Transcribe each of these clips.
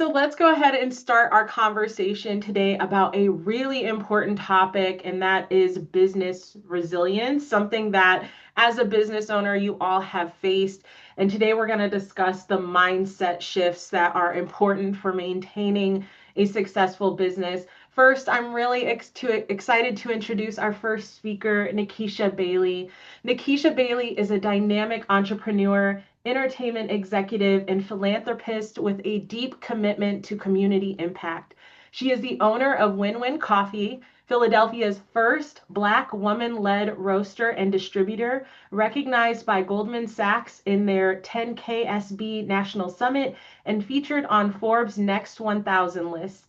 So let's go ahead and start our conversation today about a really important topic, and that is business resilience, something that as a business owner, you all have faced. And today we're going to discuss the mindset shifts that are important for maintaining a successful business. First, I'm really excited to introduce our first speaker, Nikisha Bailey. Nikisha Bailey is a dynamic entrepreneur, entertainment executive, and philanthropist with a deep commitment to community impact. She is the owner of Win Win Coffee, Philadelphia's first Black woman led roaster and distributor, recognized by Goldman Sachs in their 10K SB National Summit and featured on Forbes Next 1000 list.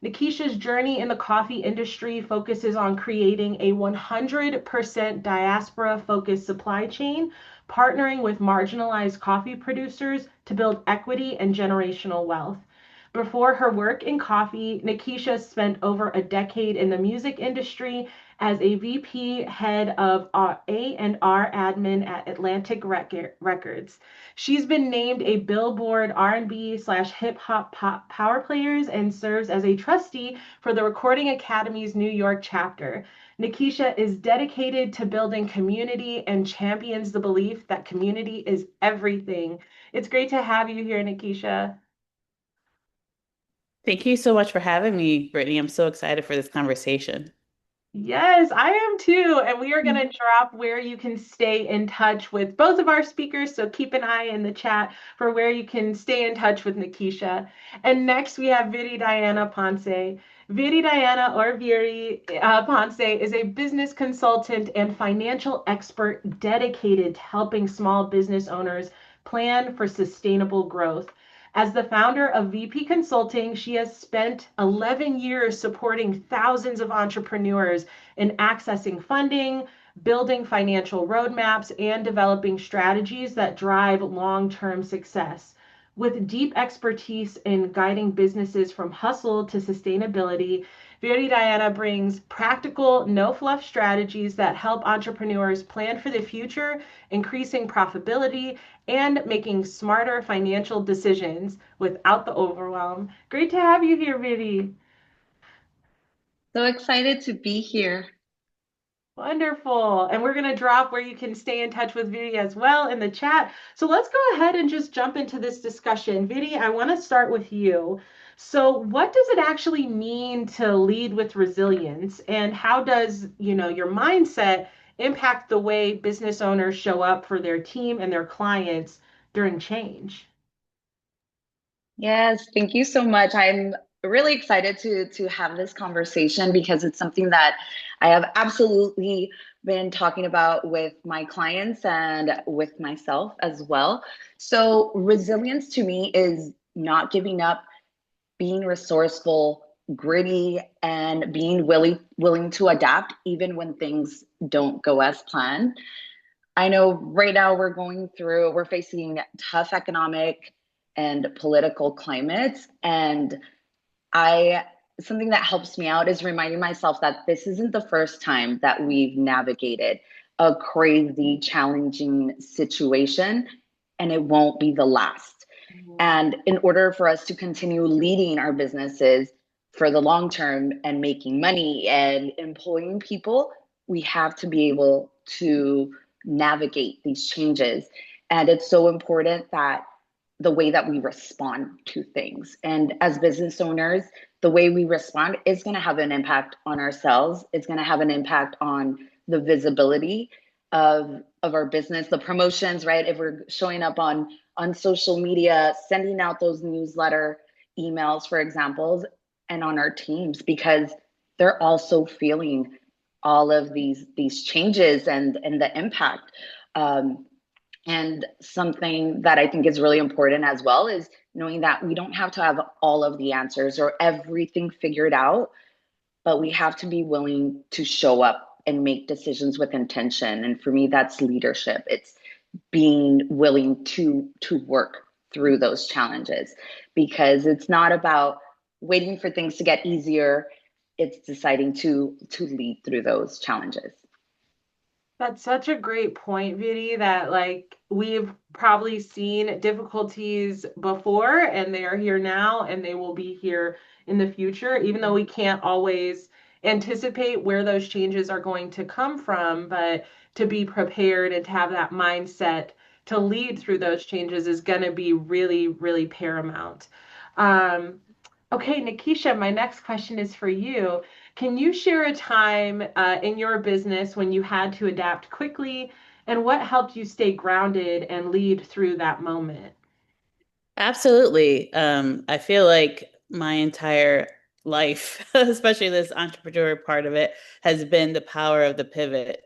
Nikisha's journey in the coffee industry focuses on creating a 100% diaspora focused supply chain, partnering with marginalized coffee producers to build equity and generational wealth. Before her work in coffee, Nikisha spent over a decade in the music industry as a VP head of A&R admin at Atlantic Records. She's been named a Billboard R B slash hip hop power players and serves as a trustee for the Recording Academy's New York chapter. Nikisha is dedicated to building community and champions the belief that community is everything. It's great to have you here, Nikisha. Thank you so much for having me, Brittany. I'm so excited for this conversation. Yes, I am too. And we are going to drop where you can stay in touch with both of our speakers. So keep an eye in the chat for where you can stay in touch with Nikisha. And next we have Viri Diana Ponce. Viri Diana or Viri Ponce is a business consultant and financial expert dedicated to helping small business owners plan for sustainable growth. As the founder of VP Consulting, she has spent 11 years supporting thousands of entrepreneurs in accessing funding, building financial roadmaps, and developing strategies that drive long term success. With deep expertise in guiding businesses from hustle to sustainability, Viri Diana brings practical, no fluff strategies that help entrepreneurs plan for the future, increasing profitability, and making smarter financial decisions without the overwhelm. Great to have you here, Viri. So excited to be here. Wonderful. And we're going to drop where you can stay in touch with Viri as well in the chat. So let's go ahead and just jump into this discussion. Viri, I want to start with you. So what does it actually mean to lead with resilience? And how does, your mindset impact the way business owners show up for their team and their clients during change? Yes, thank you so much. I'm really excited to have this conversation because it's something that I have absolutely been talking about with my clients and with myself as well. So resilience to me is not giving up, being resourceful, gritty, and being willing to adapt even when things don't go as planned. I know right now we're facing tough economic and political climates. And I, something that helps me out is reminding myself that this isn't the first time that we've navigated a crazy, challenging situation, and it won't be the last. Mhm. And in order for us to continue leading our businesses for the long term and making money and employing people, we have to be able to navigate these changes. And it's so important that the way that we respond to things. And as business owners, the way we respond is going to have an impact on ourselves. It's going to have an impact on the visibility of our business, the promotions, right? If we're showing up on social media, sending out those newsletter emails, for examples, and on our teams, because they're also feeling all of these changes and the impact. Um, and something that I think is really important as well is knowing that we don't have to have all of the answers or everything figured out, but we have to be willing to show up and make decisions with intention. And for me, that's leadership. It's being willing to work through those challenges, because it's not about waiting for things to get easier. It's deciding to lead through those challenges. That's such a great point, Vidi, that like we've probably seen difficulties before and they are here now and they will be here in the future, even though we can't always anticipate where those changes are going to come from, but to be prepared and to have that mindset to lead through those changes is going to be really, really paramount. Um, Okay, Nikisha, my next question is for you. Can you share a time in your business when you had to adapt quickly and what helped you stay grounded and lead through that moment? Absolutely. I feel like my entire life, especially this entrepreneur part of it, has been the power of the pivot,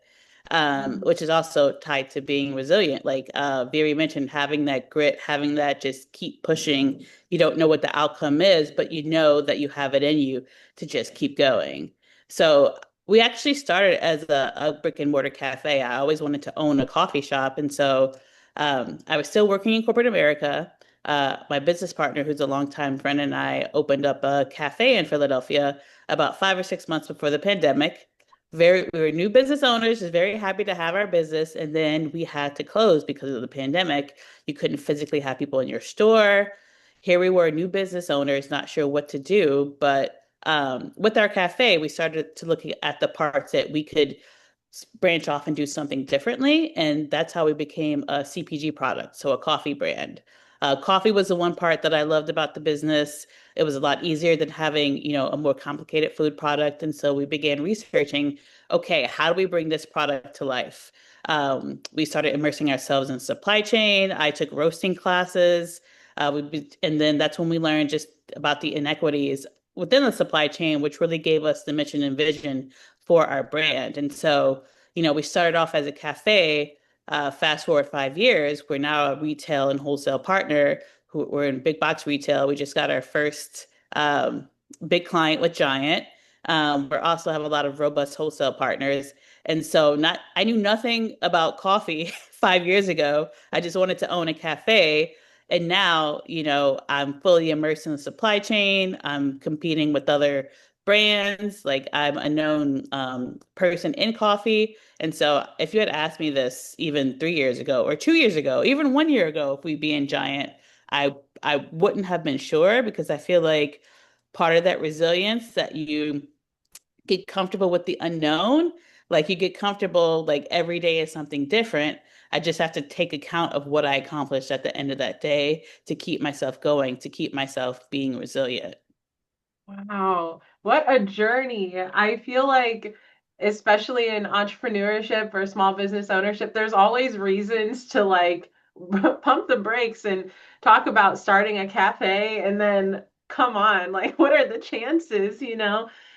which is also tied to being resilient. Like Viri mentioned, having that grit, having that just keep pushing. You don't know what the outcome is, but you know that you have it in you to just keep going. So we actually started as a brick and mortar cafe. I always wanted to own a coffee shop. And so I was still working in corporate America. My business partner, who's a longtime friend, and I opened up a cafe in Philadelphia about 5 or 6 months before the pandemic. We were new business owners, just very happy to have our business, and then we had to close because of the pandemic. You couldn't physically have people in your store. Here we were, new business owners, not sure what to do, but with our cafe, we started to look at the parts that we could branch off and do something differently. And that's how we became a CPG product, so a coffee brand. Coffee was the one part that I loved about the business. It was a lot easier than having, a more complicated food product. And so we began researching, okay, how do we bring this product to life? We started immersing ourselves in supply chain. I took roasting classes. And then that's when we learned just about the inequities within the supply chain, which really gave us the mission and vision for our brand. And so, we started off as a cafe. Fast forward 5 years, we're now a retail and wholesale partner. We're in big box retail. We just got our first big client with Giant. We also have a lot of robust wholesale partners. And so I knew nothing about coffee 5 years ago. I just wanted to own a cafe. And now, I'm fully immersed in the supply chain. I'm competing with other brands. Like I'm a known person in coffee. And so if you had asked me this even 3 years ago or 2 years ago, even 1 year ago, if we'd be in Giant, I wouldn't have been sure because I feel like part of that resilience that you get comfortable with the unknown, like you get comfortable like every day is something different. I just have to take account of what I accomplished at the end of that day to keep myself going, to keep myself being resilient. Wow, what a journey. I feel like, especially in entrepreneurship or small business ownership, there's always reasons to like pump the brakes and talk about starting a cafe and then come on, like what are the chances,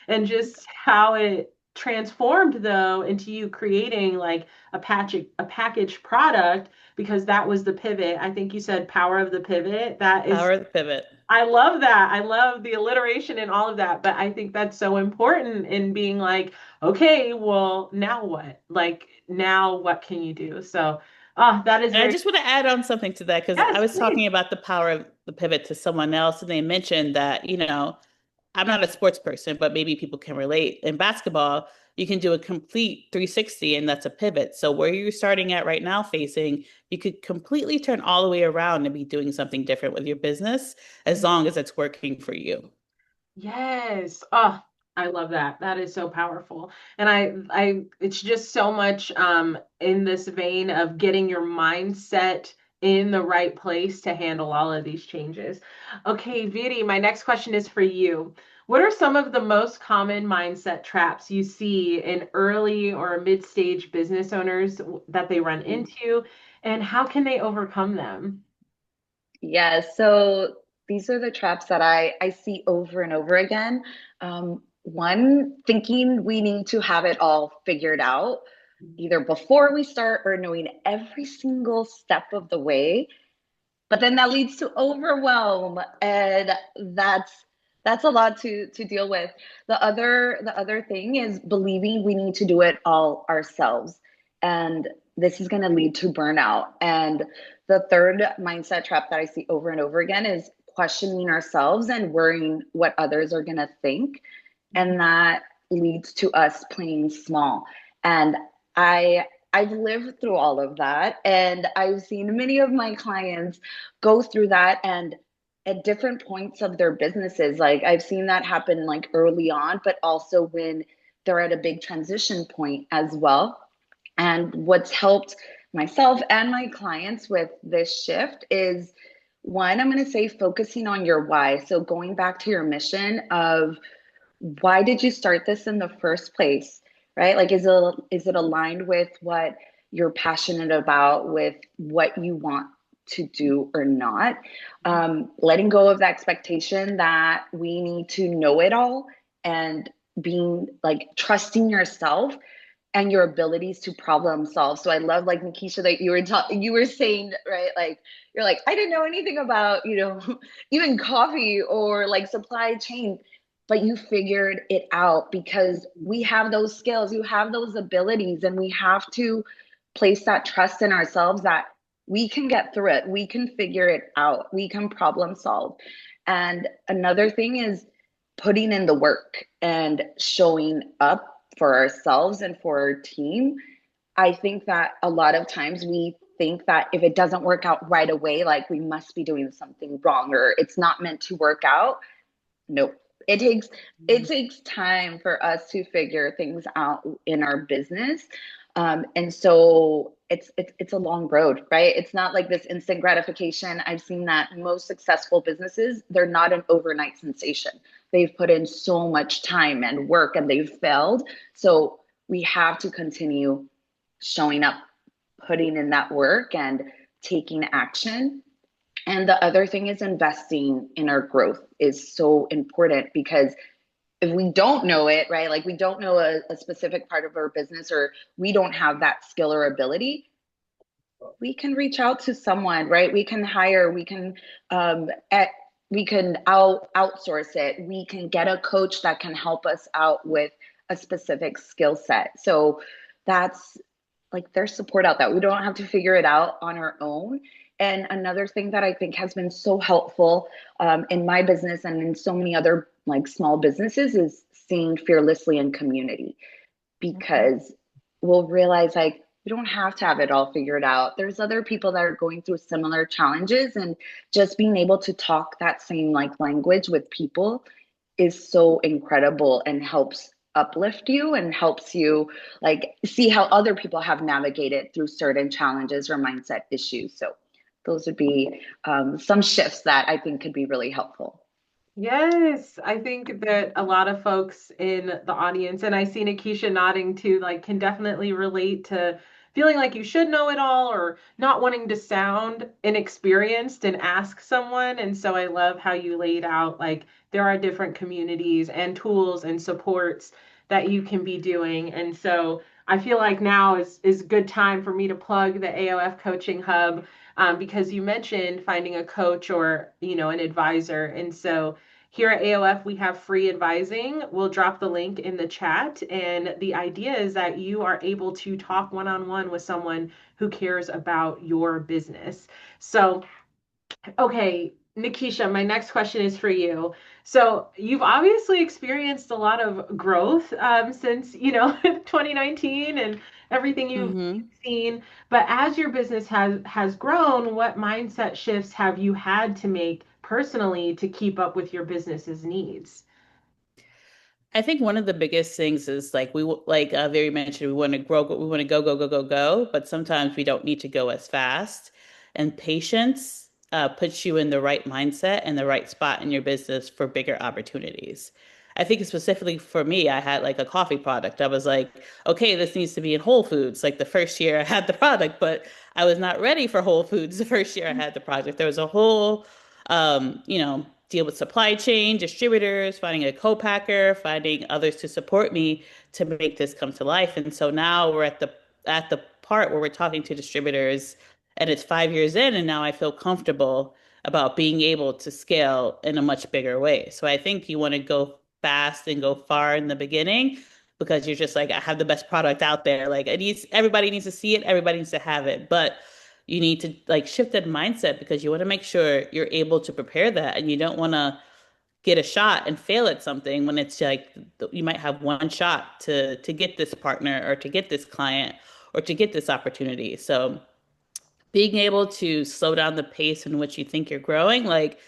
and just how it transformed though into you creating like a packaged product because that was the pivot. I think you said power of the pivot. That is Power of the pivot. I love that. I love the alliteration and all of that. But I think that's so important in being like, okay, well, now what? Like, now what can you do? So, that is And I very, just want to add on something to that because I yes, was please. talking about the power of the pivot to someone else, and they mentioned that, I'm not a sports person, but maybe people can relate. In basketball, you can do a complete 360, and that's a pivot. So where you're starting at right now facing, you could completely turn all the way around and be doing something different with your business as long as it's working for you. Yes. Oh, I love that. That is so powerful. And it's just so much in this vein of getting your mindset in the right place to handle all of these changes. Okay, Vidi, my next question is for you. What are some of the most common mindset traps you see in early or mid-stage business owners that they run into, and how can they overcome them? Yeah, so these are the traps that I see over and over again. One, thinking we need to have it all figured out, either before we start or knowing every single step of the way. But then that leads to overwhelm, and that's a lot to deal with. The other thing is believing we need to do it all ourselves, and this is going to lead to burnout. And the third mindset trap that I see over and over again is questioning ourselves and worrying what others are going to think, and that leads to us playing small. And I I've lived through all of that, and I've seen many of my clients go through that, and at different points of their businesses. Like I've seen that happen like early on, but also when they're at a big transition point as well. And what's helped myself and my clients with this shift is, one, I'm going to say focusing on your why. So going back to your mission of, why did you start this in the first place, right? Like, is it aligned with what you're passionate about, with what you want to do or not? Letting go of the expectation that we need to know it all, and being like trusting yourself and your abilities to problem solve. So I love, like, Nikisha, that you were saying, right? Like, you're like, I didn't know anything about, even coffee or like supply chain, but you figured it out because we have those skills, you have those abilities, and we have to place that trust in ourselves that we can get through it. We can figure it out. We can problem solve. And another thing is putting in the work and showing up for ourselves and for our team. I think that a lot of times we think that if it doesn't work out right away, like we must be doing something wrong or it's not meant to work out. Nope. It takes time for us to figure things out in our business. And so it's a long road, right? It's not like this instant gratification. I've seen that most successful businesses, they're not an overnight sensation. They've put in so much time and work and they've failed. So we have to continue showing up, putting in that work and taking action. And the other thing is investing in our growth is so important, because if we don't know it, right? Like we don't know a specific part of our business, or we don't have that skill or ability, we can reach out to someone, right? We can hire, we can outsource it. We can get a coach that can help us out with a specific skill set. So that's, like, there's support out there. We don't have to figure it out on our own. And another thing that I think has been so helpful in my business and in so many other like small businesses is seeing fearlessly in community, because we'll realize like we don't have to have it all figured out. There's other people that are going through similar challenges, and just being able to talk that same like language with people is so incredible and helps uplift you and helps you like see how other people have navigated through certain challenges or mindset issues. So those would be some shifts that I think could be really helpful. Yes, I think that a lot of folks in the audience, and I see Nikisha nodding too, like can definitely relate to feeling like you should know it all or not wanting to sound inexperienced and ask someone. And so I love how you laid out like there are different communities and tools and supports that you can be doing. And so I feel like now is good time for me to plug the AOF Coaching Hub, because you mentioned finding a coach or an advisor. And so here at AOF, we have free advising. We'll drop the link in the chat. And the idea is that you are able to talk one-on-one with someone who cares about your business. So, okay, Nikisha, my next question is for you. So you've obviously experienced a lot of growth since 2019 and everything you've Mm-hmm. seen. But as your business has grown, what mindset shifts have you had to make personally to keep up with your business's needs? I think one of the biggest things is like like Very mentioned, we want to grow, we want to go, go, go, go, go, but sometimes we don't need to go as fast. And patience puts you in the right mindset and the right spot in your business for bigger opportunities. I think specifically for me, I had like a coffee product. I was like, okay, this needs to be in Whole Foods. Like the first year I had the product, but I was not ready for Whole Foods the first year I had the project. There was a whole deal with supply chain, distributors, finding a co-packer, finding others to support me to make this come to life. And so now we're at the part where we're talking to distributors and it's 5 years in, and now I feel comfortable about being able to scale in a much bigger way. So I think you want to go fast and go far in the beginning because you're just like, I have the best product out there. Like everybody needs to see it, everybody needs to have it. But you need to like shift that mindset because you want to make sure you're able to prepare that, and you don't want to get a shot and fail at something when it's like you might have one shot to get this partner or to get this client, or to get this opportunity. So being able to slow down the pace in which you think you're growing, like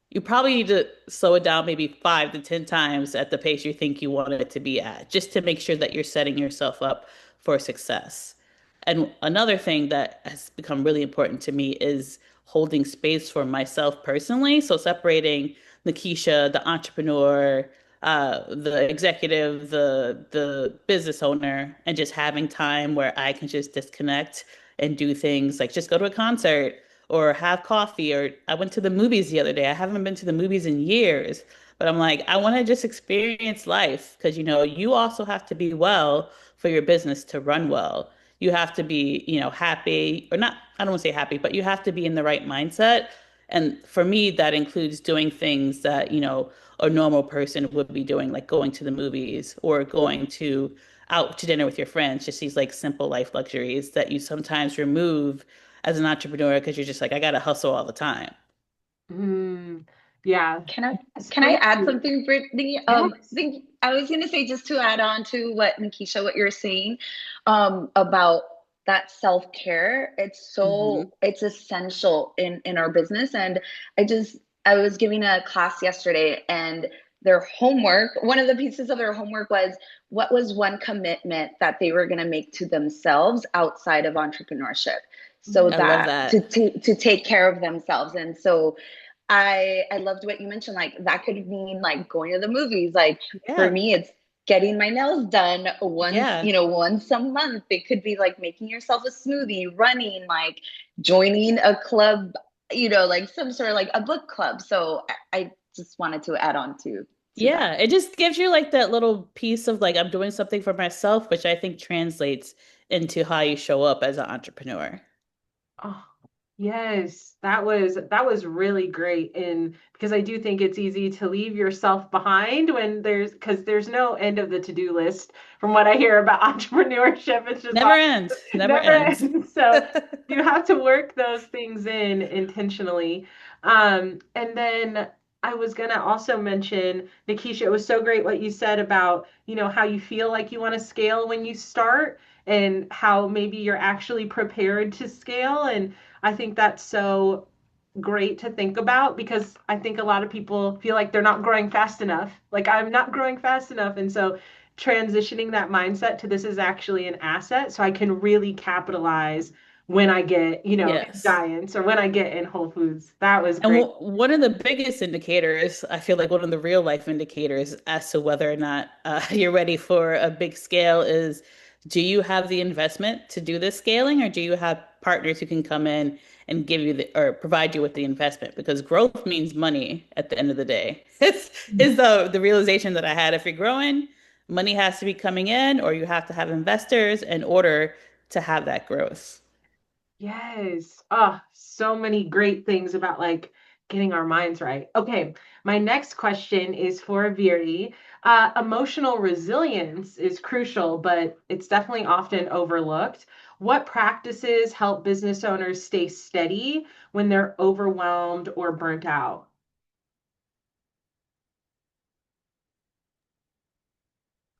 you probably need to slow it down maybe 5 to 10 times at the pace you think you want it to be at, just to make sure that you're setting yourself up for success. And another thing that has become really important to me is holding space for myself personally. So separating Nikisha, the entrepreneur, the executive, the business owner, and just having time where I can just disconnect and do things like just go to a concert or have coffee. Or I went to the movies the other day. I haven't been to the movies in years, but I'm like, I want to just experience life because, you also have to be well for your business to run well. You have to be, happy or not. I don't want to say happy, but you have to be in the right mindset. And for me, that includes doing things that, a normal person would be doing, like going to the movies or going to out to dinner with your friends, just these like simple life luxuries that you sometimes remove as an entrepreneur because you're just like, I gotta hustle all the time. Mm, yeah. Can I can I So add true. something, Brittany? Yes. I was gonna say, just to add on to what Nikisha, what you're saying, about that self-care. Hmm. It's essential in our business. And I just I was giving a class yesterday, and their homework, one of the pieces of their homework was what was one commitment that they were gonna make to themselves outside of entrepreneurship, so I love that that. to take care of themselves. And so I loved what you mentioned. Like that could mean like going to the movies. Like for Yeah. me, it's getting my nails done Yeah. once a month. It could be like making yourself a smoothie, running, like joining a club, like some sort of like a book club. So I just wanted to add on to that. Yeah. It just gives you like that little piece of like, I'm doing something for myself, which I think translates into how you show up as an entrepreneur. Oh, yes, that was really great. And because I do think it's easy to leave yourself behind when because there's no end of the to-do list from what I hear about entrepreneurship. It's just Never ends. Never never ends. ends. So you have to work those things in intentionally. And then I was gonna also mention, Nikisha, it was so great what you said about, how you feel like you want to scale when you start and how maybe you're actually prepared to scale. And I think that's so great to think about because I think a lot of people feel like they're not growing fast enough. Like I'm not growing fast enough. And so transitioning that mindset to this is actually an asset. So I can really capitalize when I get, in Yes. Giants or when I get in Whole Foods. That was And great. one of the biggest indicators, I feel like one of the real life indicators as to whether or not you're ready for a big scale is, do you have the investment to do this scaling, or do you have partners who can come in and give you or provide you with the investment? Because growth means money at the end of the day. Is the realization that I had. If you're growing, money has to be coming in, or you have to have investors in order to have that growth. Yes. Oh, so many great things about like getting our minds right. Okay, my next question is for Viri. Emotional resilience is crucial, but it's definitely often overlooked. What practices help business owners stay steady when they're overwhelmed or burnt out?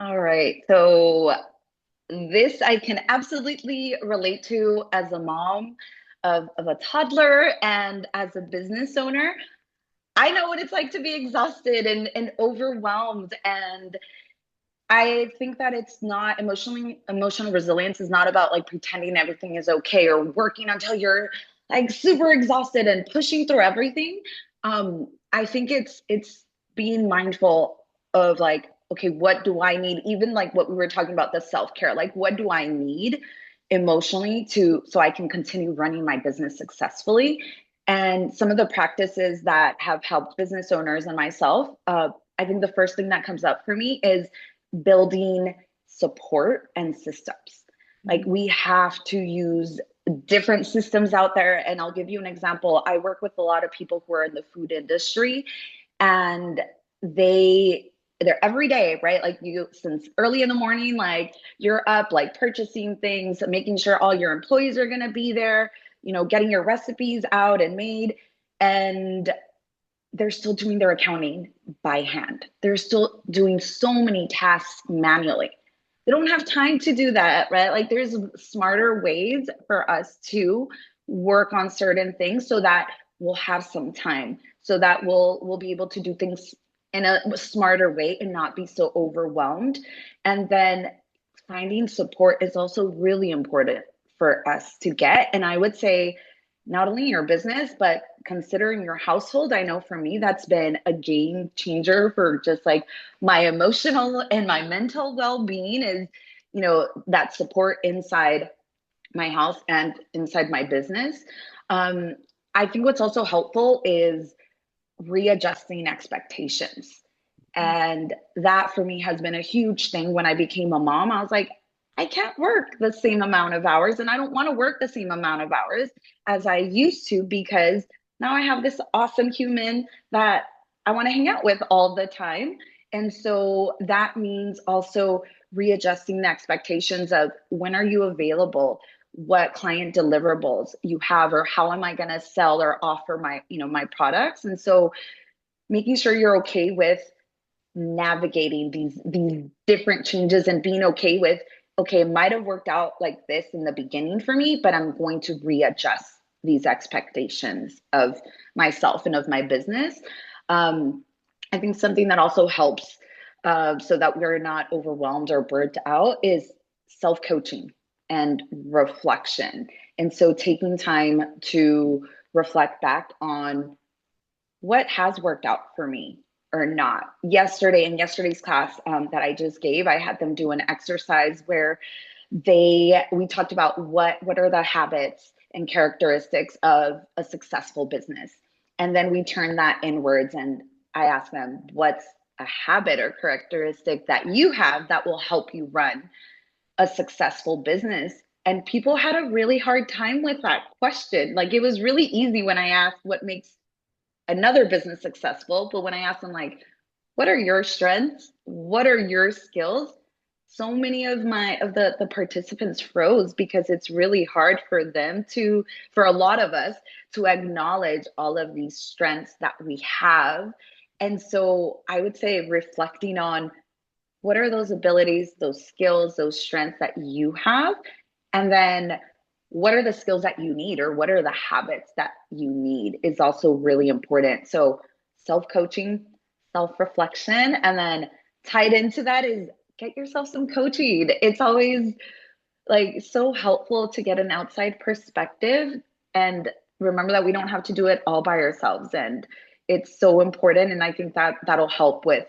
All right. So this I can absolutely relate to as a mom of a toddler and as a business owner. I know what it's like to be exhausted and overwhelmed. And I think that it's not emotional resilience is not about like pretending everything is okay or working until you're like super exhausted and pushing through everything. I think it's being mindful of like, okay, what do I need? Even like what we were talking about, the self-care, like what do I need emotionally to so I can continue running my business successfully? And some of the practices that have helped business owners and myself, I think the first thing that comes up for me is building support and systems. Like we have to use different systems out there. And I'll give you an example. I work with a lot of people who are in the food industry, and they're every day, right? Like you, since early in the morning, like you're up, like purchasing things, making sure all your employees are going to be there, getting your recipes out and made. And they're still doing their accounting by hand. They're still doing so many tasks manually. they don't have time to do that, right? Like there's smarter ways for us to work on certain things so that we'll have some time, so that we'll be able to do things in a smarter way and not be so overwhelmed. And then finding support is also really important for us to get. And I would say not only your business, but considering your household, I know for me, that's been a game changer for just like my emotional and my mental well-being is, that support inside my house and inside my business. Um, I think what's also helpful is readjusting expectations. And that for me has been a huge thing. When I became a mom, I was like, I can't work the same amount of hours, and I don't want to work the same amount of hours as I used to, because now I have this awesome human that I want to hang out with all the time. And so that means also readjusting the expectations of when are you available, what client deliverables you have, or how am I going to sell or offer my products. And so making sure you're okay with navigating these different changes and being okay with, okay, it might have worked out like this in the beginning for me, but I'm going to readjust these expectations of myself and of my business. I think something that also helps, so that we're not overwhelmed or burnt out, is self-coaching and reflection. And so taking time to reflect back on what has worked out for me or not. In yesterday's class that I just gave, I had them do an exercise where we talked about what are the habits and characteristics of a successful business. And then we turned that inwards, and I asked them, what's a habit or characteristic that you have that will help you run a successful business? And people had a really hard time with that question. Like, it was really easy when I asked what makes another business successful, but when I asked them, like, what are your strengths, what are your skills, so many of the participants froze, because it's really hard for a lot of us to acknowledge all of these strengths that we have. And so I would say reflecting on what are those abilities, those skills, those strengths that you have, and then what are the skills that you need, or what are the habits that you need, is also really important. So self-coaching, self-reflection, and then tied into that is get yourself some coaching. It's always like so helpful to get an outside perspective, and remember that we don't have to do it all by ourselves. And it's so important. And I think that that'll help with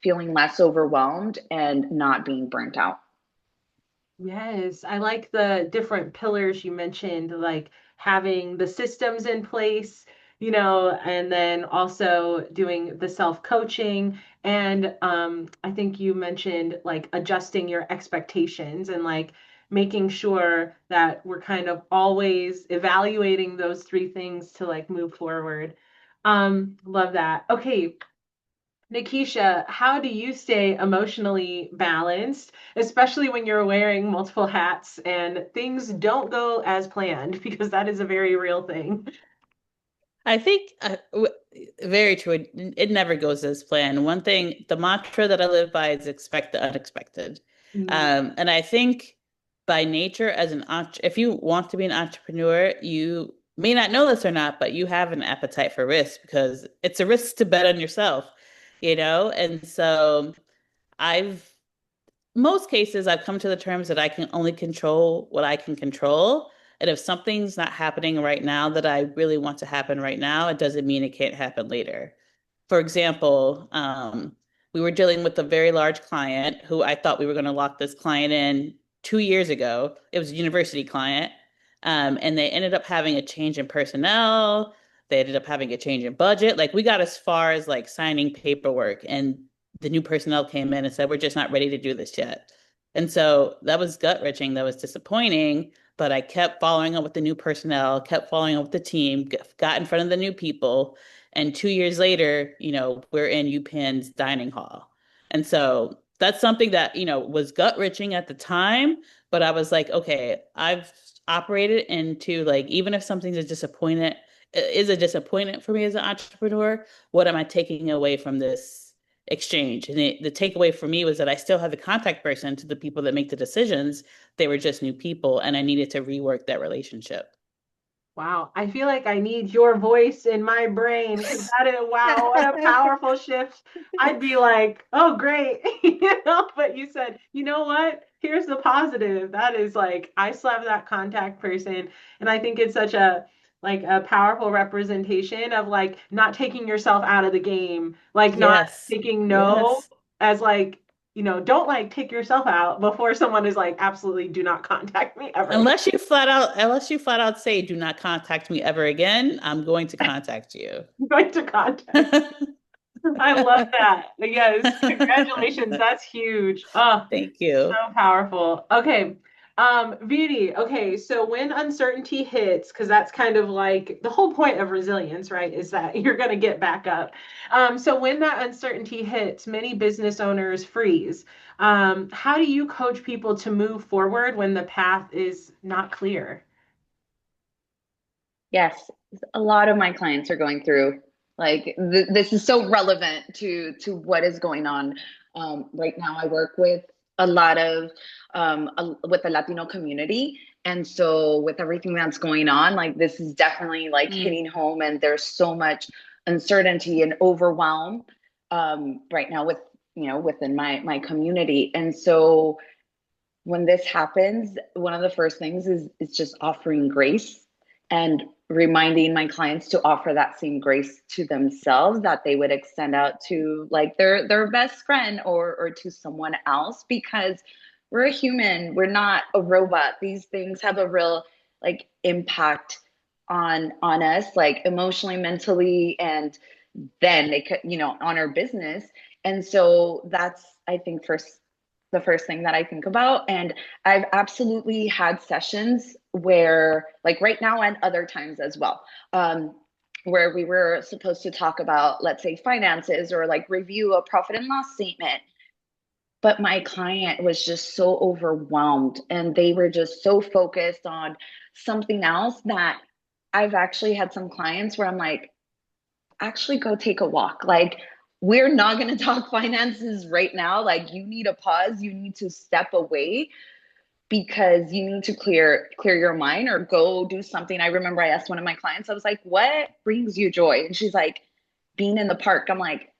feeling less overwhelmed and not being burnt out. Yes, I like the different pillars you mentioned, like having the systems in place, and then also doing the self-coaching. And I think you mentioned like adjusting your expectations and like making sure that we're kind of always evaluating those three things to like move forward. Love that. Okay, Nikisha, how do you stay emotionally balanced, especially when you're wearing multiple hats and things don't go as planned? Because that is a very real thing. I think very true. It never goes as planned. One thing, the mantra that I live by is expect the unexpected. Mm. And I think by nature, if you want to be an entrepreneur, you may not know this or not, but you have an appetite for risk, because it's a risk to bet on yourself, And so I've most cases I've come to the terms that I can only control what I can control. And if something's not happening right now that I really want to happen right now, it doesn't mean it can't happen later. For example, we were dealing with a very large client who I thought we were going to lock this client in 2 years ago. It was a university client. And they ended up having a change in personnel. They ended up having a change in budget. Like, we got as far as like signing paperwork, and the new personnel came in and said, we're just not ready to do this yet. And so that was gut wrenching. That was disappointing. But I kept following up with the new personnel, kept following up with the team, got in front of the new people. And 2 years later, we're in UPenn's dining hall. And so that's something that, was gut wrenching at the time. But I was like, okay, I've operated into, like, even if something's a disappointment for me as an entrepreneur, what am I taking away from this exchange. And the takeaway for me was that I still had the contact person to the people that make the decisions. They were just new people, and I needed to rework that relationship. Wow, I feel like I need your voice in my brain because that is, wow, what a powerful shift. I'd be like, oh, great, but you said, you know what? Here's the positive. That is like, I still have that contact person. And I think it's such a like a powerful representation of like not taking yourself out of the game, like not Yes. taking no Yes. as like, don't like take yourself out before someone is like, absolutely do not contact me ever again. Unless you flat out say, do not contact me ever again, I'm going to contact you. I'm going to contact. I love that. Yes, congratulations. That's huge. Oh, Thank so you. powerful. Okay. Vidi, okay, so when uncertainty hits, because that's kind of like the whole point of resilience, right? Is that you're going to get back up. So when that uncertainty hits, many business owners freeze. How do you coach people to move forward when the path is not clear? Yes, a lot of my clients are going through like this is so relevant to what is going on right now. I work with a lot of with the Latino community, and so with everything that's going on, like this is definitely like Mm. hitting home, and there's so much uncertainty and overwhelm right now with within my community, and so when this happens, one of the first things is just offering grace and reminding my clients to offer that same grace to themselves that they would extend out to like their best friend or to someone else, because we're a human, we're not a robot. These things have a real like impact on us, like emotionally, mentally, and then they could, on our business. And so that's, I think, first the first thing that I think about. And I've absolutely had sessions where, like right now and other times as well, where we were supposed to talk about, let's say, finances or like review a profit and loss statement. But my client was just so overwhelmed and they were just so focused on something else that I've actually had some clients where I'm like, actually go take a walk. Like, we're not going to talk finances right now. Like, you need a pause. You need to step away because you need to clear your mind or go do something. I remember I asked one of my clients, I was like, what brings you joy? And she's like, being in the park. I'm like,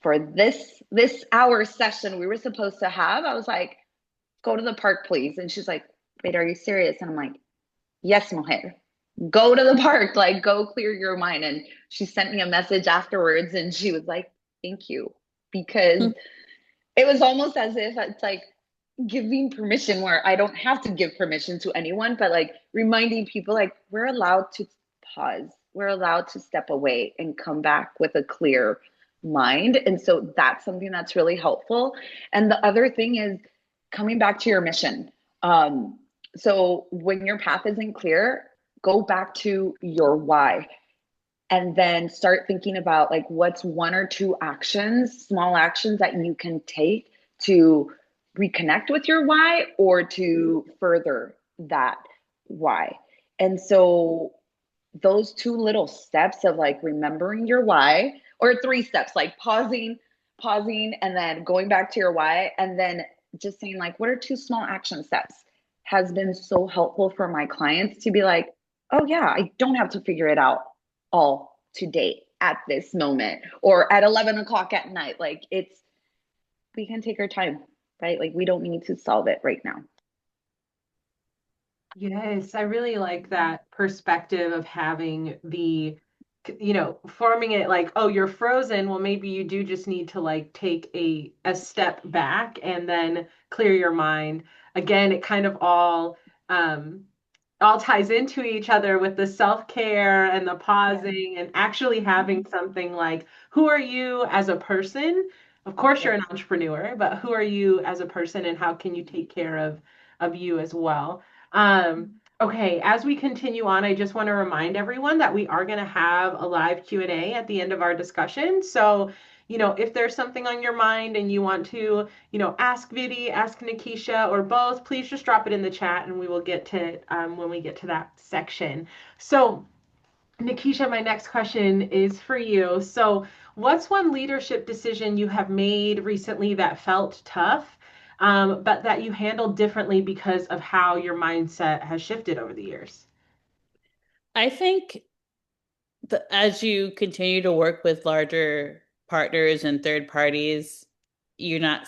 for this hour session we were supposed to have, I was like, go to the park, please. And she's like, wait, are you serious? And I'm like, yes, mujer, go to the park, like go clear your mind. And she sent me a message afterwards and she was like, thank you. Because it was almost as if it's like giving permission where I don't have to give permission to anyone, but like reminding people like we're allowed to pause, we're allowed to step away and come back with a clear mind. And so that's something that's really helpful. And the other thing is coming back to your mission. So when your path isn't clear, go back to your why and then start thinking about like what's one or two actions, small actions that you can take to reconnect with your why or to further that why. And so those two little steps of like remembering your why, or three steps, like pausing and then going back to your why, and then just saying like what are two small action steps, has been so helpful for my clients to be like, oh yeah, I don't have to figure it out all today at this moment or at 11 o'clock at night. Like we can take our time, right? Like we don't need to solve it right now. Yes, I really like that perspective of having forming it like, oh, you're frozen. Well, maybe you do just need to like take a step back and then clear your mind. Again, it kind of all ties into each other with the self-care and the Yeah. pausing and actually having something like, who are you as a person? Of course, you're Yes. an entrepreneur, but who are you as a person and how can you take care of you as well? Okay, as we continue on, I just want to remind everyone that we are going to have a live Q&A at the end of our discussion. So, if there's something on your mind and you want to, ask Vidi, ask Nikisha, or both, please just drop it in the chat and we will get to it when we get to that section. So, Nikisha, my next question is for you. So, What's one leadership decision you have made recently that felt tough, but that you handled differently because of how your mindset has shifted over the years? I think as you continue to work with larger partners and third parties, you're not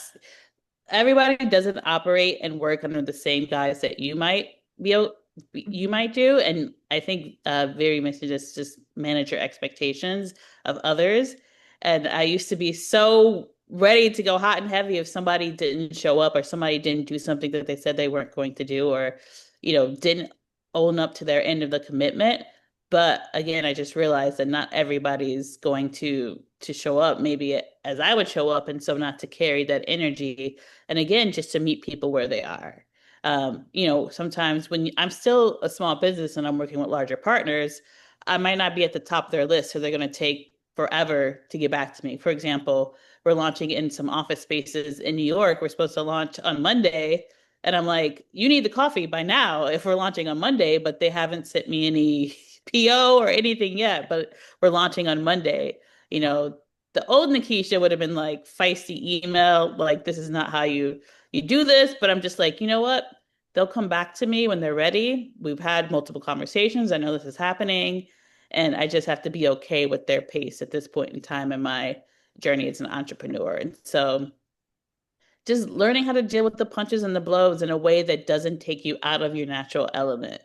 everybody doesn't operate and work under the same guise that you might do. And I think very much just manage your expectations of others. And I used to be so ready to go hot and heavy if somebody didn't show up or somebody didn't do something that they said they weren't going to do, or didn't own up to their end of the commitment. But again, I just realized that not everybody's going to show up maybe as I would show up, and so not to carry that energy. And again, just to meet people where they are. Sometimes when I'm still a small business and I'm working with larger partners, I might not be at the top of their list, so they're going to take forever to get back to me. For example, we're launching in some office spaces in New York. We're supposed to launch on Monday. And I'm like, you need the coffee by now if we're launching on Monday, but they haven't sent me any PO or anything yet, but we're launching on Monday. You know, the old Nikisha would have been like feisty email, like this is not how you do this, but I'm just like, you know what? They'll come back to me when they're ready. We've had multiple conversations. I know this is happening, and I just have to be okay with their pace at this point in time in my journey as an entrepreneur. And so just learning how to deal with the punches and the blows in a way that doesn't take you out of your natural element,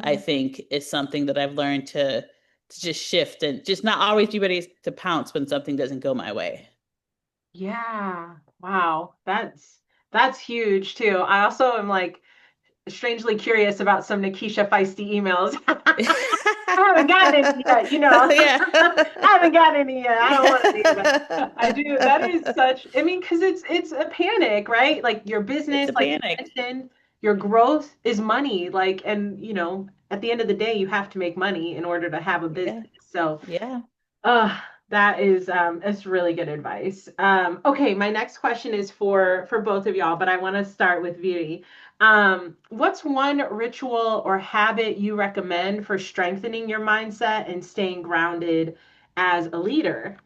I think is something that I've learned to just shift and just not always be ready to pounce when something doesn't go my way. Yeah. Wow. That's huge too. I also am like strangely curious about some Nikisha feisty emails. I haven't gotten any yet, Yeah. I haven't gotten any yet. I don't want to do that. I do. That is such, I mean, because it's a panic, right? Like your It's business, a like you panic. mentioned, your growth is money. Like, and at the end of the day, you have to make money in order to have a Yeah. business. So Yeah. that is really good advice. Okay, my next question is for both of y'all, but I want to start with Viri. What's one ritual or habit you recommend for strengthening your mindset and staying grounded as a leader?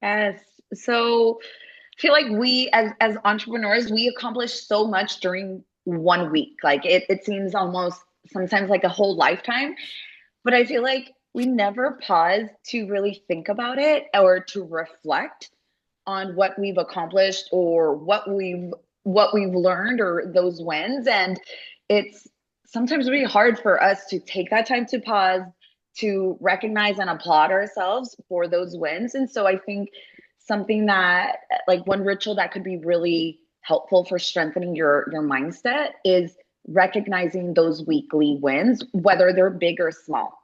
Yes. So I feel like we as entrepreneurs, we accomplish so much during one week. Like it seems almost sometimes like a whole lifetime. But I feel like we never pause to really think about it or to reflect on what we've accomplished or what we've learned or those wins. And it's sometimes really hard for us to take that time to pause, to recognize and applaud ourselves for those wins. And so I think something that, like, one ritual that could be really helpful for strengthening your mindset is recognizing those weekly wins, whether they're big or small.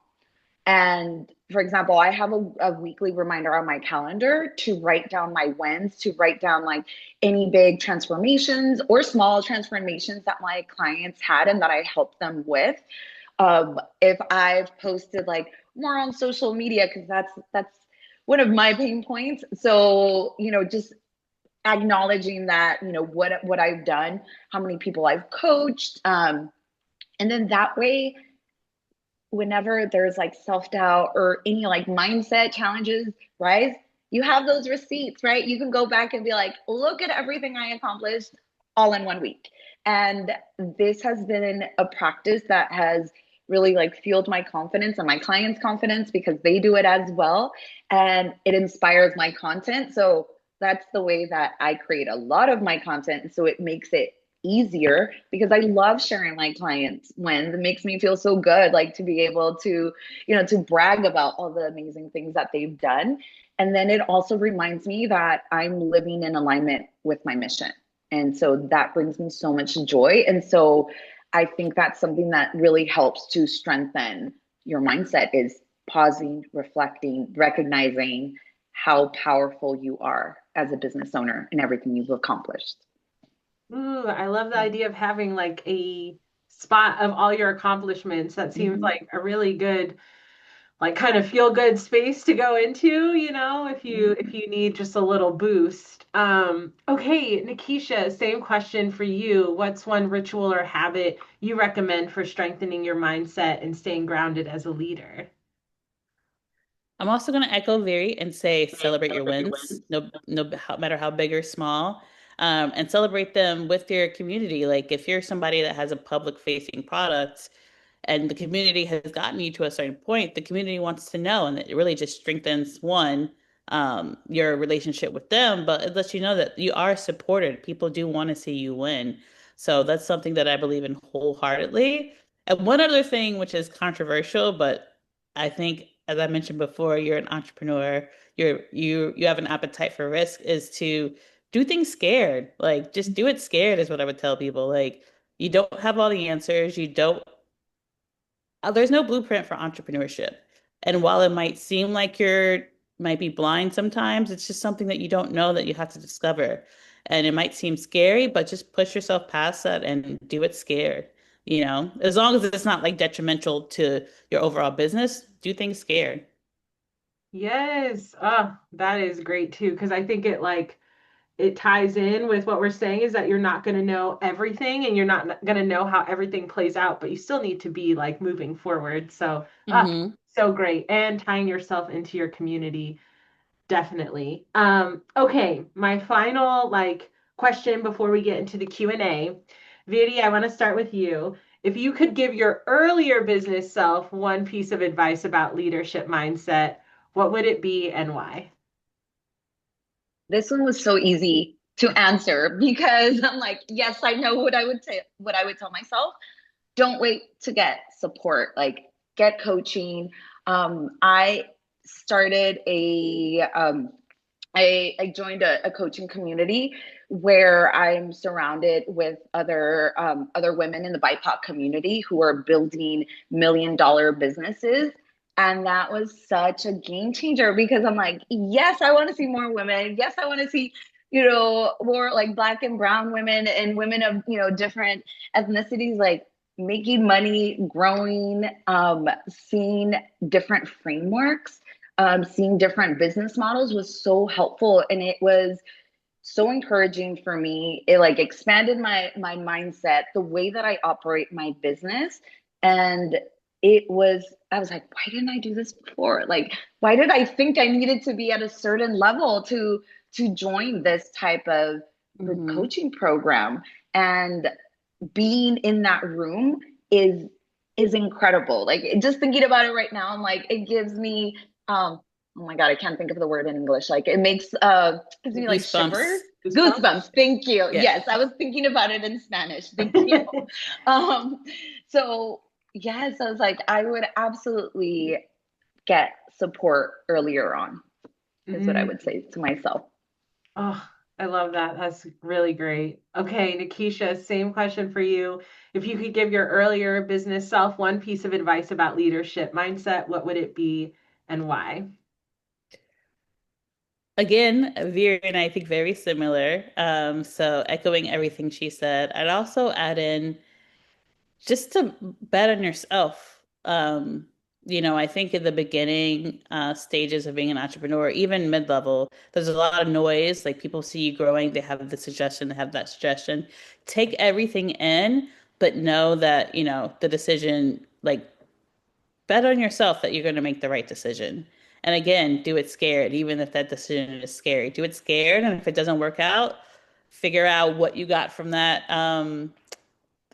And for example, I have a weekly reminder on my calendar to write down my wins, to write down like any big transformations or small transformations that my clients had and that I helped them with. If I've posted like more on social media, because that's one of my pain points. So, just acknowledging that, what I've done, how many people I've coached. And then that way, whenever there's like self-doubt or any like mindset challenges rise, you have those receipts, right? You can go back and be like, look at everything I accomplished all in one week. And this has been a practice that has really like fueled my confidence and my clients' confidence because they do it as well. And it inspires my content. So that's the way that I create a lot of my content. So it makes it easier because I love sharing my clients' wins. It makes me feel so good, like to be able to, to brag about all the amazing things that they've done. And then it also reminds me that I'm living in alignment with my mission. And so that brings me so much joy. And so I think that's something that really helps to strengthen your mindset is pausing, reflecting, recognizing how powerful you are as a business owner and everything you've accomplished. Ooh, I love the idea of having like a spot of all your accomplishments. That seems Mhm. like a really good, like kind of feel good space to go into, if you need just a little boost. Okay, Nikisha, same question for you. What's one ritual or habit you recommend for strengthening your mindset and staying grounded as a leader? I'm also going to echo Very and say celebrate your wins, no matter how big or small, and celebrate them with your community. Like if you're somebody that has a public facing product and the community has gotten you to a certain point, the community wants to know, and it really just strengthens one, your relationship with them, but it lets you know that you are supported. People do want to see you win. So that's something that I believe in wholeheartedly. And one other thing, which is controversial, but I think, as I mentioned before, you're an entrepreneur, you have an appetite for risk, is to do things scared. Like just do it scared is what I would tell people. Like you don't have all the answers, you don't there's no blueprint for entrepreneurship. And while it might seem like you're might be blind sometimes, it's just something that you don't know that you have to discover. And it might seem scary, but just push yourself past that and do it scared. As long as it's not like detrimental to your overall business, do things scared. Yes. Oh, that is great too, because I think it ties in with what we're saying is that you're not going to know everything and you're not going to know how everything plays out, but you still need to be like moving forward. So, Hmm. so great. And tying yourself into your community, definitely. Okay, my final question before we get into the Q&A. Viri, I want to start with you. If you could give your earlier business self one piece of advice about leadership mindset, what would it be and why? This one was so easy to answer because I'm like, yes, I know what I would say, what I would tell myself. Don't wait to get support, like get coaching. I started I joined a coaching community where I'm surrounded with other women in the BIPOC community who are building $1 million businesses. And that was such a game changer because I'm like, yes, I want to see more women. Yes, I want to see, more like Black and brown women and women of, different ethnicities, like making money, growing, seeing different frameworks, seeing different business models was so helpful, and it was so encouraging for me. It like expanded my mindset, the way that I operate my business. And I was like, why didn't I do this before? Like, why did I think I needed to be at a certain level to join this type of Hmm. coaching program? And being in that room is incredible. Like just thinking about it right now, I'm like, it gives me oh my God, I can't think of the word in English. Like it gives me like shivers. Goosebumps. Goosebumps. Thank you. Yeah. Yes, I was thinking about it in Spanish. Thank you. Um, so yes, I was like, I would absolutely get support earlier on, is what I would Mm. say to myself. Oh, I love that. That's really great. Okay, Nikisha, same question for you. If you could give your earlier business self one piece of advice about leadership mindset, what would it be and why? Again, Veer and I think very similar. So echoing everything she said, I'd also add in just to bet on yourself. I think in the beginning stages of being an entrepreneur, even mid-level, there's a lot of noise. Like people see you growing, they have the suggestion, they have that suggestion. Take everything in, but know that, the decision, like bet on yourself that you're going to make the right decision. And again, do it scared, even if that decision is scary. Do it scared, and if it doesn't work out, figure out what you got from that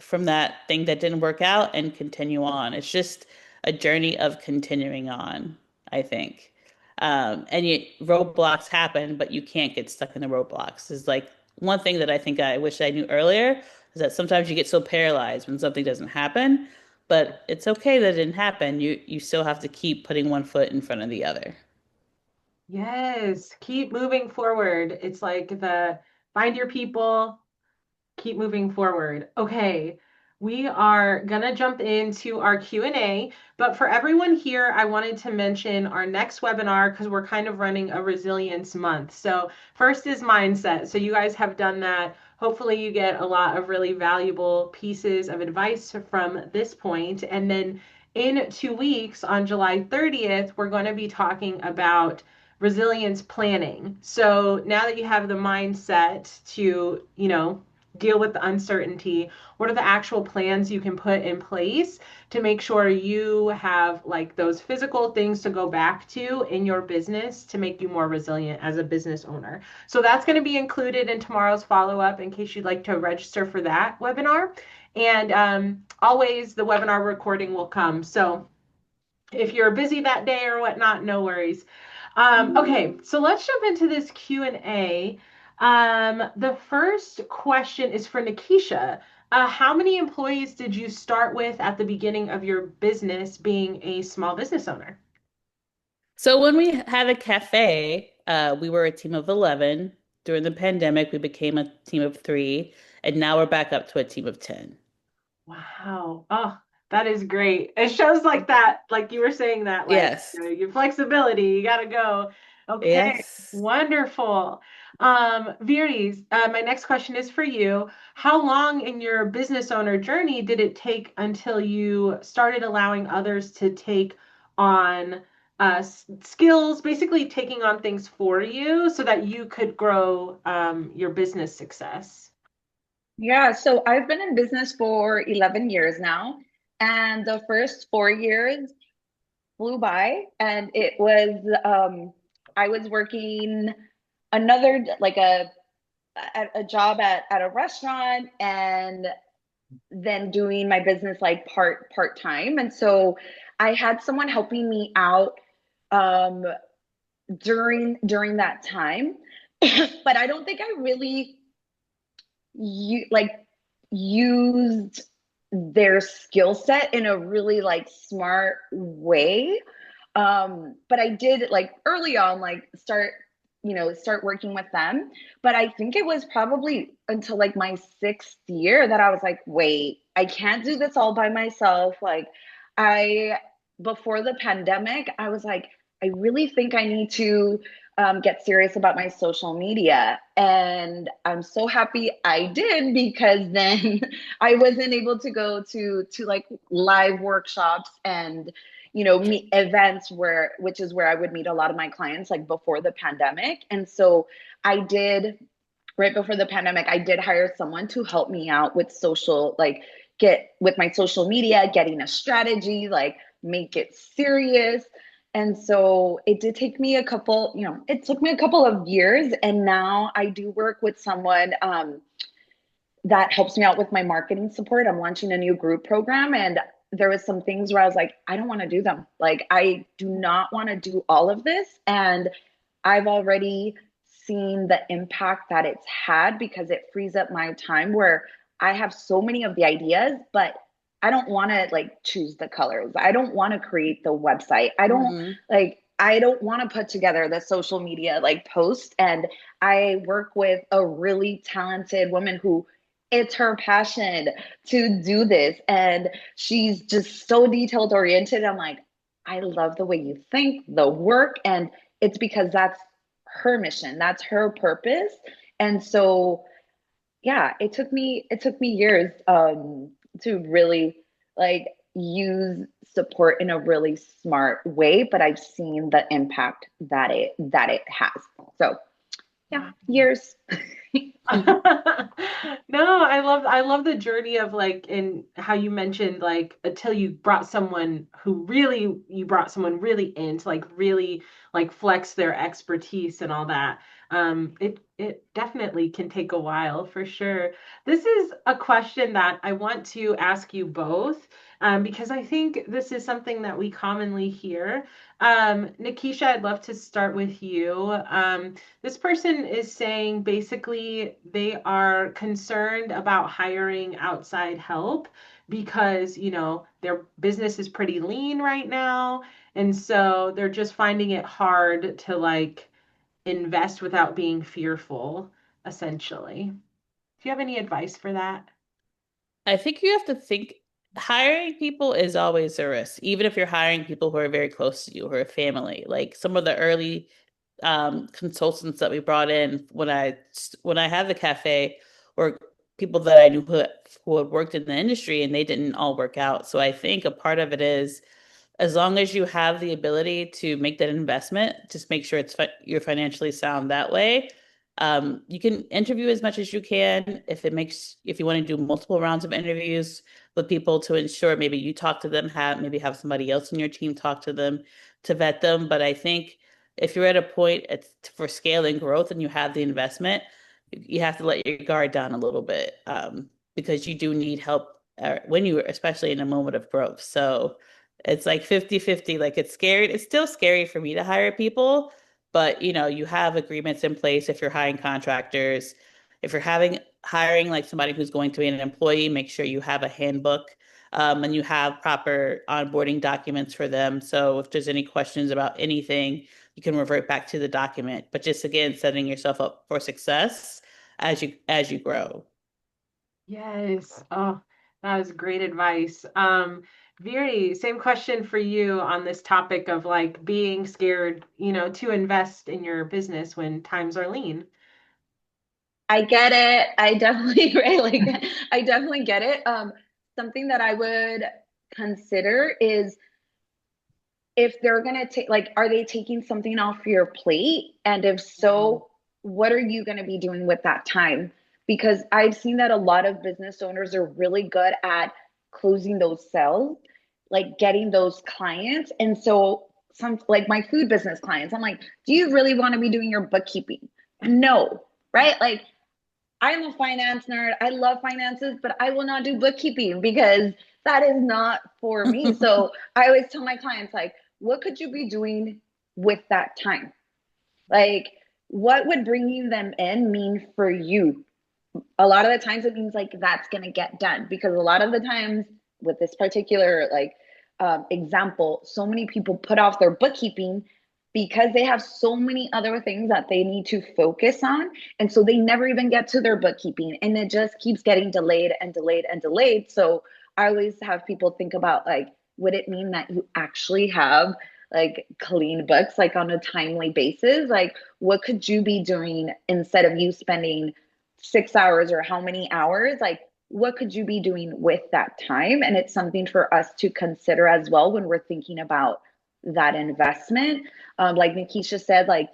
thing that didn't work out and continue on. It's just a journey of continuing on, I think. Roadblocks happen, but you can't get stuck in the roadblocks. Is like one thing that I think I wish I knew earlier is that sometimes you get so paralyzed when something doesn't happen, but it's okay that it didn't happen. You still have to keep putting one foot in front of the other. Yes, keep moving forward. It's like the find your people, keep moving forward. Okay, we are gonna jump into our Q&A, but for everyone here, I wanted to mention our next webinar because we're kind of running a resilience month. So first is mindset. So you guys have done that. Hopefully you get a lot of really valuable pieces of advice from this point. And then in 2 weeks, on July 30th, we're going to be talking about resilience planning. So now that you have the mindset to, deal with the uncertainty? What are the actual plans you can put in place to make sure you have like those physical things to go back to in your business to make you more resilient as a business owner? So that's going to be included in tomorrow's follow-up in case you'd like to register for that webinar. And always the webinar recording will come. So if you're busy that day or whatnot, no worries. Okay, so let's jump into this Q&A. The first question is for Nikisha. How many employees did you start with at the beginning of your business being a small business owner? So when we had a cafe, we were a team of 11. During the pandemic, we became a team of 3, and now we're back up to a team of 10. Wow. Oh, that is great. It shows like that, like you were saying that, like Yes. your flexibility, you gotta go. Okay, Yes. wonderful. Viris, my next question is for you. How long in your business owner journey did it take until you started allowing others to take on skills, basically taking on things for you so that you could grow your business success? Yeah, so I've been in business for 11 years now, and the first 4 years flew by, and it was I was working another like a job at a restaurant, and then doing my business like part time. And so I had someone helping me out um during that time. But I don't think I really like used their skill set in a really like smart way. But I did like early on like start working with them. But I think it was probably until like my 6th year that I was like, wait, I can't do this all by myself. Like I before the pandemic, I was like, I really think I need to get serious about my social media. And I'm so happy I did, because then I wasn't able to go to like live workshops and meet events which is where I would meet a lot of my clients like before the pandemic. And so I did right before the pandemic, I did hire someone to help me out with get with my social media, getting a strategy, like make it serious. And so it did take me it took me a couple of years. And now I do work with someone that helps me out with my marketing support. I'm launching a new group program, and there was some things where I was like, I don't want to do them. Like, I do not want to do all of this. And I've already seen the impact that it's had, because it frees up my time where I have so many of the ideas, but I don't want to like choose the colors. I don't want to create the website. I don't want to put together the social media like post. And I work with a really talented woman who it's her passion to do this. And she's just so detailed oriented. I'm like, I love the way you think, the work. And it's because that's her mission, that's her purpose. And so, yeah, it took me years to really like use support in a really smart way, but I've seen the impact that it has. So yeah, years. No, I love the journey of like in how you mentioned like until you brought someone really in to like really like flex their expertise and all that. It definitely can take a while for sure. This is a question that I want to ask you both, because I think this is something that we commonly hear. Nikisha, I'd love to start with you. This person is saying basically they are concerned about hiring outside help because, their business is pretty lean right now. And so they're just finding it hard to like invest without being fearful, essentially. Do you have any advice for that? I think you have to think hiring people is always a risk, even if you're hiring people who are very close to you, who are family. Like some of the early consultants that we brought in when I had the cafe were people that I knew who had worked in the industry, and they didn't all work out. So I think a part of it is, as long as you have the ability to make that investment, just make sure you're financially sound that way. You can interview as much as you can if you want to do multiple rounds of interviews with people to ensure maybe you talk to them, maybe have somebody else in your team talk to them to vet them. But I think if you're at a point for scale and growth and you have the investment, you have to let your guard down a little bit, because you do need help especially in a moment of growth. So it's like 50-50. Like it's scary. It's still scary for me to hire people, but you have agreements in place if you're hiring contractors. If you're hiring like somebody who's going to be an employee, make sure you have a handbook, and you have proper onboarding documents for them. So if there's any questions about anything, you can revert back to the document. But just again, setting yourself up for success as you grow. Yes. Oh, that was great advice. Viri, same question for you on this topic of like being scared, to invest in your business when times are lean. I get it. I definitely, right? Like, I definitely get it. Something that I would consider is if they're going to take, like, are they taking something off your plate? And if Mhm. so, what are you going to be doing with that time? Because I've seen that a lot of business owners are really good at closing those sales, like getting those clients. And so, some like my food business clients, I'm like, do you really want to be doing your bookkeeping? No, right? Like, I'm a finance nerd. I love finances, but I will not do bookkeeping because that is not for me. So I always tell my clients, like, what could you be doing with that time? Like, what would bringing them in mean for you? A lot of the times it means like that's going to get done because a lot of the times with this particular like example, so many people put off their bookkeeping because they have so many other things that they need to focus on, and so they never even get to their bookkeeping, and it just keeps getting delayed and delayed and delayed. So I always have people think about like, would it mean that you actually have like clean books like on a timely basis? Like, what could you be doing instead of you spending 6 hours or how many hours? Like, what could you be doing with that time? And it's something for us to consider as well when we're thinking about that investment. Like Nikisha said, like,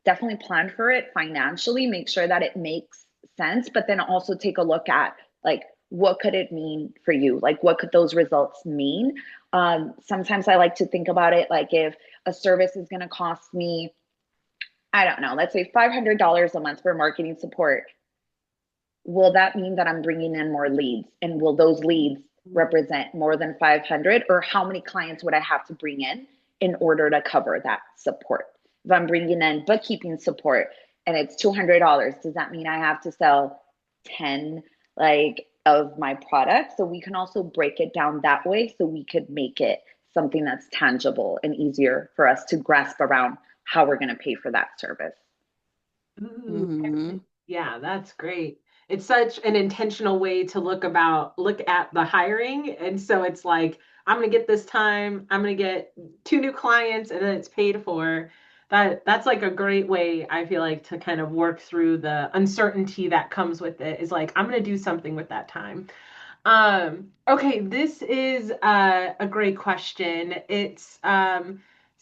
definitely plan for it financially, make sure that it makes sense, but then also take a look at like, what could it mean for you? Like, what could those results mean? Sometimes I like to think about it like if a service is going to cost me, I don't know, let's say $500 a month for marketing support, will that mean that I'm bringing in more leads? And will those leads represent more than 500? Or how many clients would I have to bring in order to cover that support? If I'm bringing in bookkeeping support and it's $200, does that mean I have to sell 10 like of my products? So we can also break it down that way so we could make it something that's tangible and easier for us to grasp around how we're going to pay for that service. Ooh, Hmm. yeah, that's great. It's such an intentional way to look at the hiring. And so it's like, I'm gonna get this time, I'm gonna get two new clients, and then it's paid for. That's like a great way, I feel like, to kind of work through the uncertainty that comes with it, is like, I'm gonna do something with that time. Okay, this is a great question. It's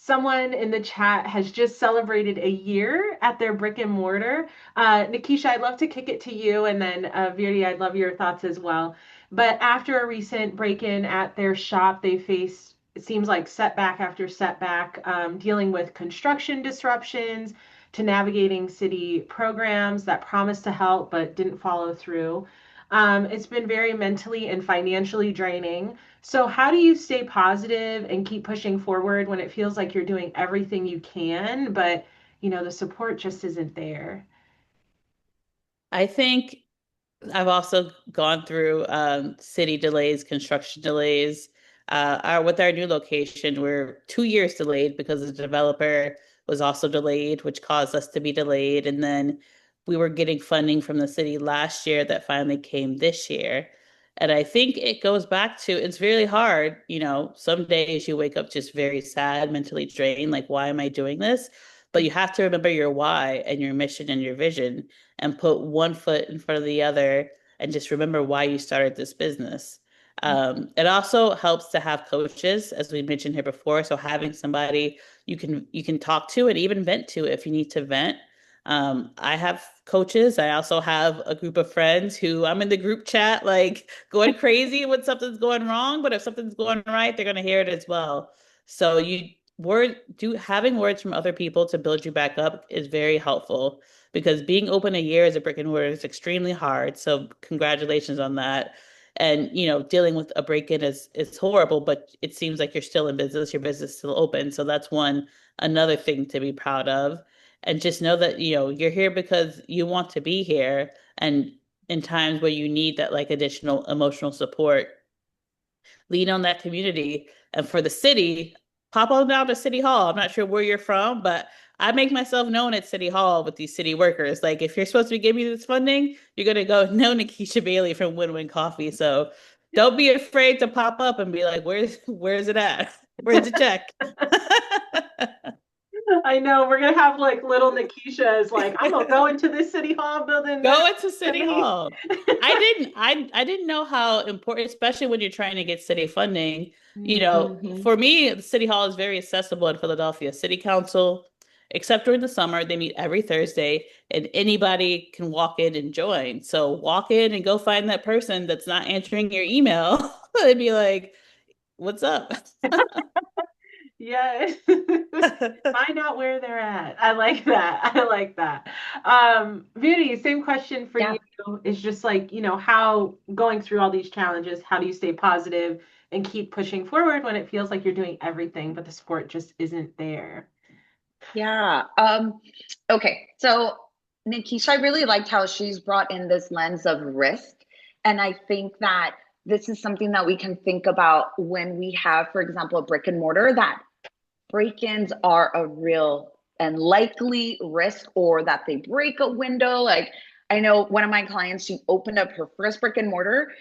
someone in the chat has just celebrated a year at their brick and mortar. Nikisha, I'd love to kick it to you, and then Virdi, I'd love your thoughts as well. But after a recent break-in at their shop, they faced, it seems like, setback after setback, dealing with construction disruptions to navigating city programs that promised to help but didn't follow through. It's been very mentally and financially draining. So, how do you stay positive and keep pushing forward when it feels like you're doing everything you can, but the support just isn't there? I think I've also gone through city delays, construction delays. With our new location, we're 2 years delayed because the developer was also delayed, which caused us to be delayed. And then we were getting funding from the city last year that finally came this year. And I think it goes back to it's really hard. Some days you wake up just very sad, mentally drained, like, why am I doing this? But you have to remember your why and your mission and your vision and put one foot in front of the other and just remember why you started this business. It also helps to have coaches, as we mentioned here before. So having somebody you can talk to and even vent to if you need to vent. I have coaches. I also have a group of friends who I'm in the group chat, like going crazy when something's going wrong, but if something's going right, they're going to hear it as well. So having words from other people to build you back up is very helpful because being open a year as a brick and mortar is extremely hard. So congratulations on that. And dealing with a break-in is horrible, but it seems like you're still in business, your business is still open. So that's another thing to be proud of. And just know that, you're here because you want to be here. And in times where you need that like additional emotional support, lean on that community. And for the city, pop on down to City Hall. I'm not sure where you're from, but I make myself known at City Hall with these city workers. Like, if you're supposed to be giving me this funding, you're going to go know Nikisha Bailey from Win-Win Coffee. So don't be afraid to pop up and be like, where's it at? Where's the check? I know we're gonna have like little Nikisha's like, I'm gonna go into this city hall building. Go into City Hall. I didn't know how important, especially when you're trying to get city funding. For me, the City Hall is very accessible in Philadelphia. City Council, except during the summer, they meet every Thursday and anybody can walk in and join. So walk in and go find that person that's not answering your email and be like, what's up? Yes. Find out where they're at. I like that. I like that. Beauty, same question for you. It's just like, how going through all these challenges, how do you stay positive and keep pushing forward when it feels like you're doing everything, but the support just isn't there? Yeah. Okay. So Nikisha, I really liked how she's brought in this lens of risk. And I think that this is something that we can think about when we have, for example, a brick and mortar, that break-ins are a real and likely risk, or that they break a window. Like, I know one of my clients, she opened up her first brick and mortar,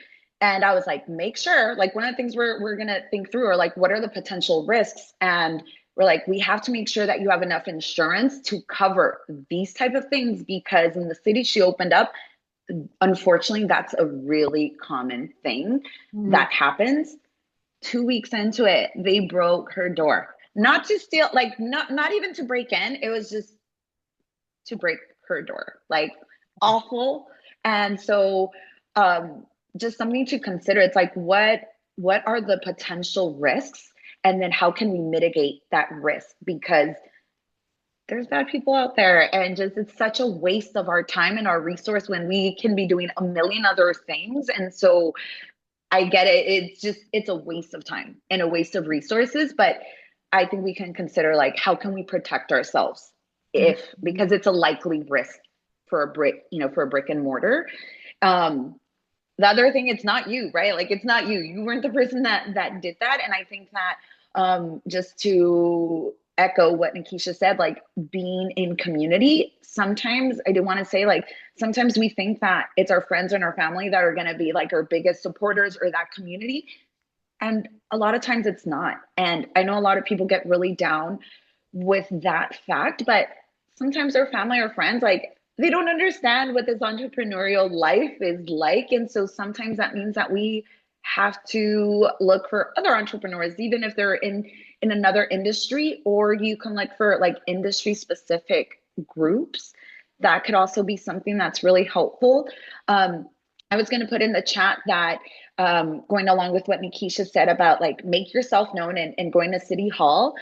and I was like, make sure, like, one of the things we're gonna think through are like, what are the potential risks? And we're like, we have to make sure that you have enough insurance to cover these type of things, because in the city she opened up, unfortunately, that's a really common thing that happens. 2 weeks into it, they broke her door. Not to steal, like not even to break in. It was just to break her door. Like, awful. And so just something to consider. It's like, what are the potential risks? And then how can we mitigate that risk? Because there's bad people out there, and just it's such a waste of our time and our resource when we can be doing a million other things. And so I get it. It's a waste of time and a waste of resources. But I think we can consider, like, how can we protect ourselves because it's a likely risk for a brick and mortar. The other thing, it's not you, right? Like, it's not you. You weren't the person that did that. And I think that just to echo what Nikisha said, like, being in community, sometimes I do want to say, like, sometimes we think that it's our friends and our family that are going to be like our biggest supporters or that community. And a lot of times it's not. And I know a lot of people get really down with that fact, but sometimes our family or friends, like, they don't understand what this entrepreneurial life is like. And so sometimes that means that we have to look for other entrepreneurs, even if they're in another industry, or you can look for like industry specific groups. That could also be something that's really helpful. I was going to put in the chat that going along with what Nikisha said about, like, make yourself known and going to City Hall.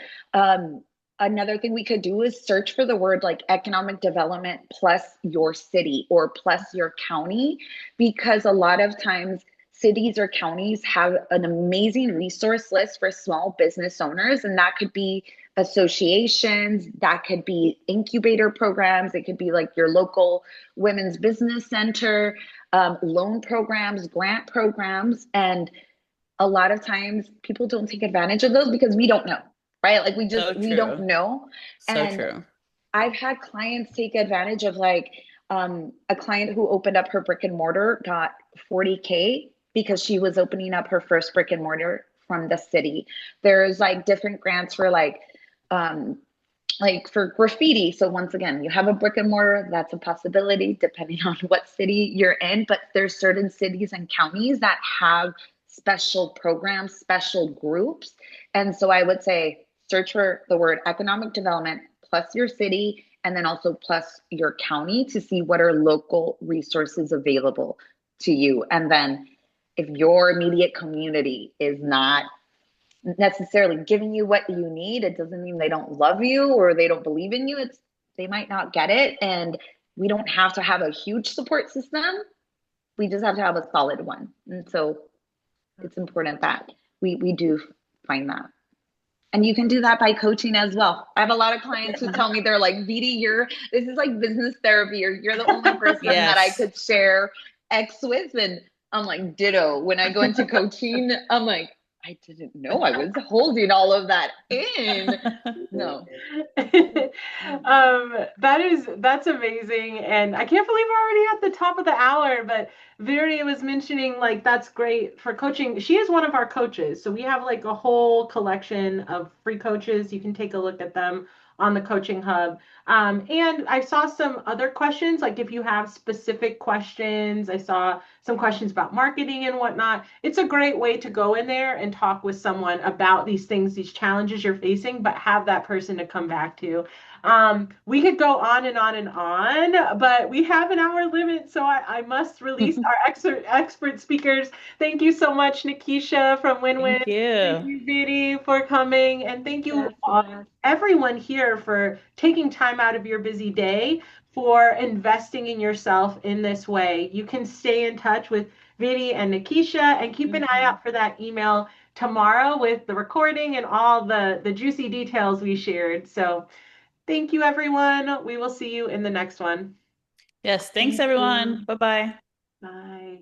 Another thing we could do is search for the word like economic development plus your city or plus your county, because a lot of times cities or counties have an amazing resource list for small business owners. And that could be associations, that could be incubator programs, it could be like your local women's business center, loan programs, grant programs. And a lot of times people don't take advantage of those because we don't know, right? Like, we don't know. So true. I've had clients take advantage of, like, a client who opened up her brick and mortar got $40K because she was opening up her first brick and mortar from the city. There's like different grants for like for graffiti. So once again, you have a brick and mortar, that's a possibility depending on what city you're in, but there's certain cities and counties that have special programs, special groups. And so I would say search for the word economic development plus your city and then also plus your county to see what are local resources available to you. And then if your immediate community is not necessarily giving you what you need, it doesn't mean they don't love you or they don't believe in you. It's they might not get it. And we don't have to have a huge support system. We just have to have a solid one. And so it's important that we do find that. And you can do that by coaching as well. I have a lot of clients who tell me, they're like, Vidi, this is like business therapy, or you're the only person Yes. that I could share X with. And I'm like, ditto. When I go into coaching, I'm like, I didn't know I was holding all of that in. No. That's amazing. And I can't believe we're already at the top of the hour, but Viri was mentioning like that's great for coaching. She is one of our coaches. So we have like a whole collection of free coaches. You can take a look at them on the Coaching Hub. And I saw some other questions, like if you have specific questions, I saw some questions about marketing and whatnot. It's a great way to go in there and talk with someone about these things, these challenges you're facing, but have that person to come back to. We could go on and on and on, but we have an hour limit, so I must release our expert speakers. Thank you so much, Nikisha from WinWin. Thank you. Thank you, Vidi, for coming, and thank you everyone here for taking time out of your busy day for investing in yourself in this way. You can stay in touch with Vidi and Nikisha and keep an eye out for that email tomorrow with the recording and all the juicy details we shared. So thank you, everyone. We will see you in the next one. Yes. Thanks, everyone. Bye-bye. Bye.